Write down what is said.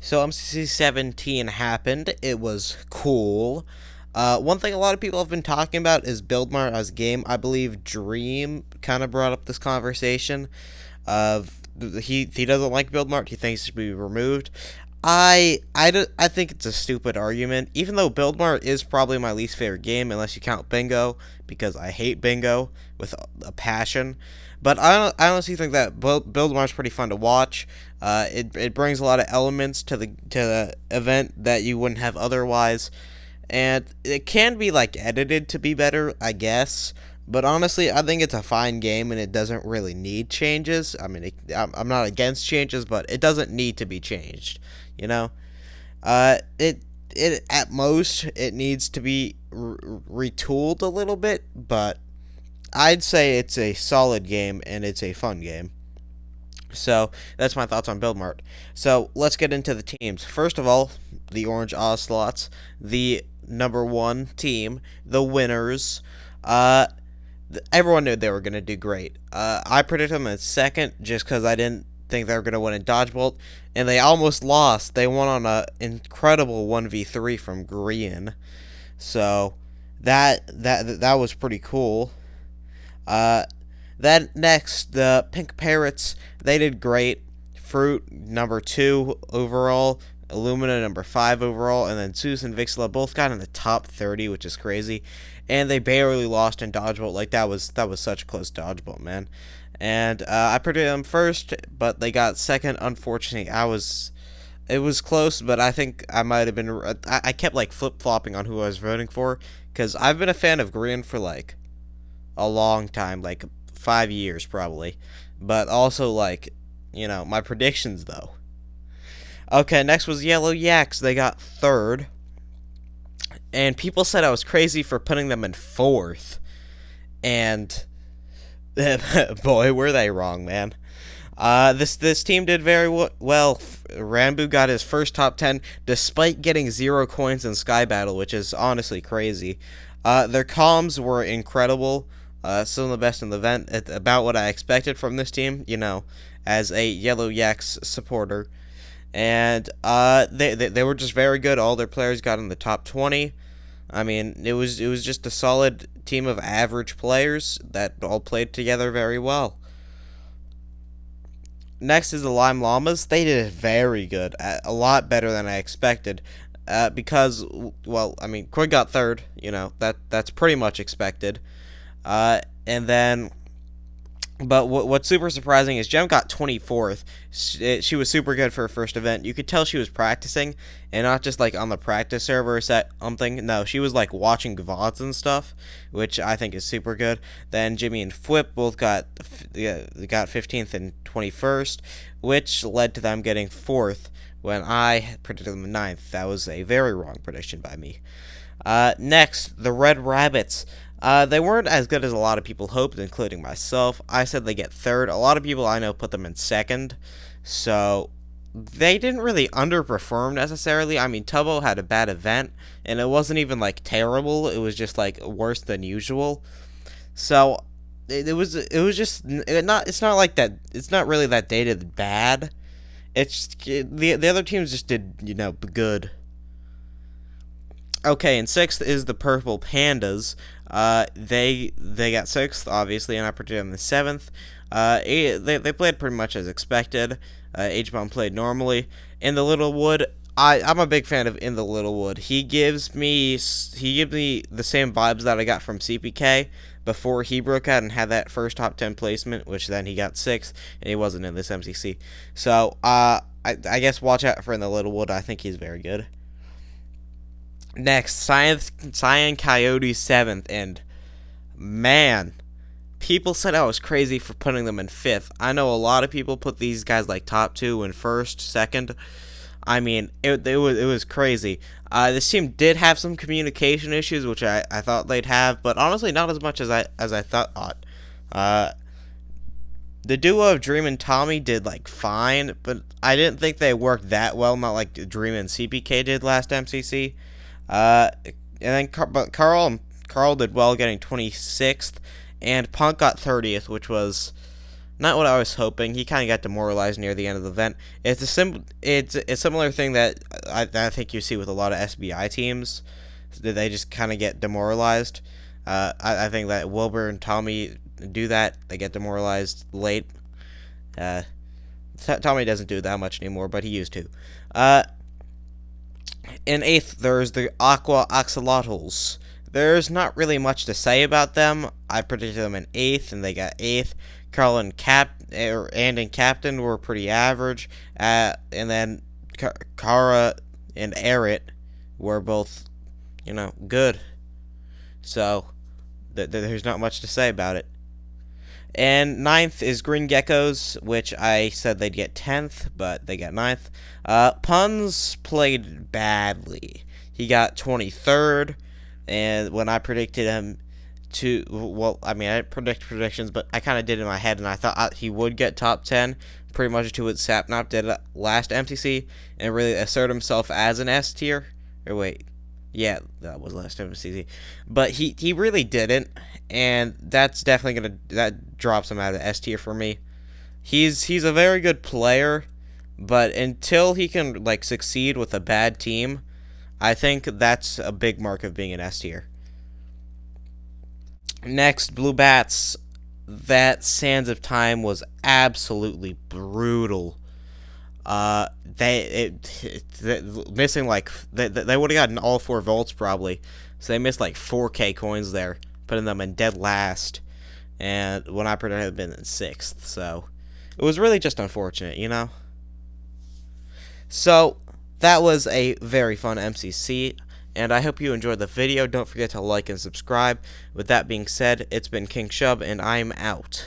So MCC 17 happened. It was cool. One thing a lot of people have been talking about is Build Mart as a game. I believe Dream kind of brought up this conversation of he doesn't like Build Mart. He thinks it should be removed. I think it's a stupid argument. Even though Build Mart is probably my least favorite game, unless you count Bingo, because I hate Bingo with a passion. But I honestly think that Build Mart's pretty fun to watch. It brings a lot of elements to the event that you wouldn't have otherwise, and it can be like edited to be better, I guess. But honestly, I think it's a fine game and it doesn't really need changes. I mean, I'm not against changes, but it doesn't need to be changed. You know, it at most it needs to be retooled a little bit, but I'd say it's a solid game and it's a fun game. So that's my thoughts on Build Mart. So let's get into the teams. First of all, the Orange Ocelots, the number one team, the winners. Everyone knew they were going to do great. I predicted them in second just because I didn't think they were going to win in Dodgebolt, and they almost lost. They won on an incredible 1v3 from Green. So that was pretty cool. Then next, the Pink Parrots, they did great. Fruit, number 2 overall. Illumina, number 5 overall. And then Zeus and Vixla both got in the top 30, which is crazy. And they barely lost in Dodgeball. Like, that was such a close Dodgeball, man. And I predicted them first, but they got second. Unfortunately, it was close, but I think I might have been. I kept, like, flip-flopping on who I was voting for. Because I've been a fan of Green for, like, a long time. Like, 5 years probably, but also like, my predictions though. Okay, next was Yellow Yaks. They got third, and people said I was crazy for putting them in fourth, and boy, were they wrong, man. This team did very well. Rambo got his first top 10 despite getting 0 coins in Sky Battle, which is honestly crazy. Their comms were incredible. Some of the best in the event. It's about what I expected from this team, as a Yellow Yaks supporter. And they were just very good. All their players got in the top 20. I mean, it was just a solid team of average players that all played together very well. Next is the Llamas. They did very good, a lot better than I expected. Because, well, I mean, Quig got third. That's pretty much expected. And then, but what's super surprising is Gem got 24th. She was super good for her first event. You could tell she was practicing, and not just like on the practice server or something. No, she was like watching VODs and stuff, which I think is super good. Then Jimmy and Flip both got 15th and 21st, which led to them getting 4th when I predicted them 9th. That was a very wrong prediction by me. Next, the Red Rabbits. They weren't as good as a lot of people hoped, including myself. I said they get third. A lot of people I know put them in second. So, they didn't really underperform necessarily. I mean, Tubbo had a bad event, and it wasn't even, like, terrible. It was just, like, worse than usual. So, it was just, it's not like that, it's not really that they did bad. The other teams just did, good. Okay, and 6th is the Purple Pandas. They got 6th, obviously, and I predicted them the 7th. They played pretty much as expected. H-Bomb played normally. In the Littlewood, I'm a big fan of In the Littlewood. He gives me the same vibes that I got from CPK before he broke out and had that first top 10 placement, which then he got 6th, and he wasn't in this MCC. So, I guess watch out for In the Littlewood. I think he's very good. Next, Cyan Coyote 7th, and man, people said I was crazy for putting them in 5th. I know a lot of people put these guys like top 2 and 1st, 2nd. I mean, it was crazy. This team did have some communication issues, which I thought they'd have, but honestly, not as much as I thought. The duo of Dream and Tommy did like fine, but I didn't think they worked that well. Not like Dream and CPK did last MCC. And then Carl did well, getting 26th, and Punk got 30th, which was Not what I was hoping. He kind of got demoralized near the end of the event. It's a similar thing that I think you see with a lot of SBI teams. That they just kind of get demoralized. I think that Wilbur and Tommy do that. They get demoralized late. Uh, Tommy doesn't do that much anymore, but he used to. In 8th, there's the Oxolotls. There's not really much to say about them. I predicted them in 8th, and they got 8th. Carl and Captain were pretty average. And then Kara and Erit were both, good. So, there's not much to say about it. And 9th is Green Geckos, which I said they'd get 10th, but they got 9th. Puns played badly. He got 23rd, and when I predicted him I didn't predict predictions, but I kind of did in my head, and I thought he would get top 10, pretty much to what Sapnap did last MCC, and really assert himself as an S tier. Or wait, yeah, that was last MCC. But he really didn't, and that's definitely that drops him out of the S tier for me. He's a very good player, but until he can succeed with a bad team, I think that's a big mark of being an S tier. Next, Blue Bats. That Sands of Time was absolutely brutal. They missing they would have gotten all 4 volts probably, so they missed 4K coins there, putting them in dead last. And when I predicted, had been in 6th, so it was really just unfortunate, So that was a very fun MCC. And I hope you enjoyed the video. Don't forget to like and subscribe. With that being said, it's been King Shub, and I'm out.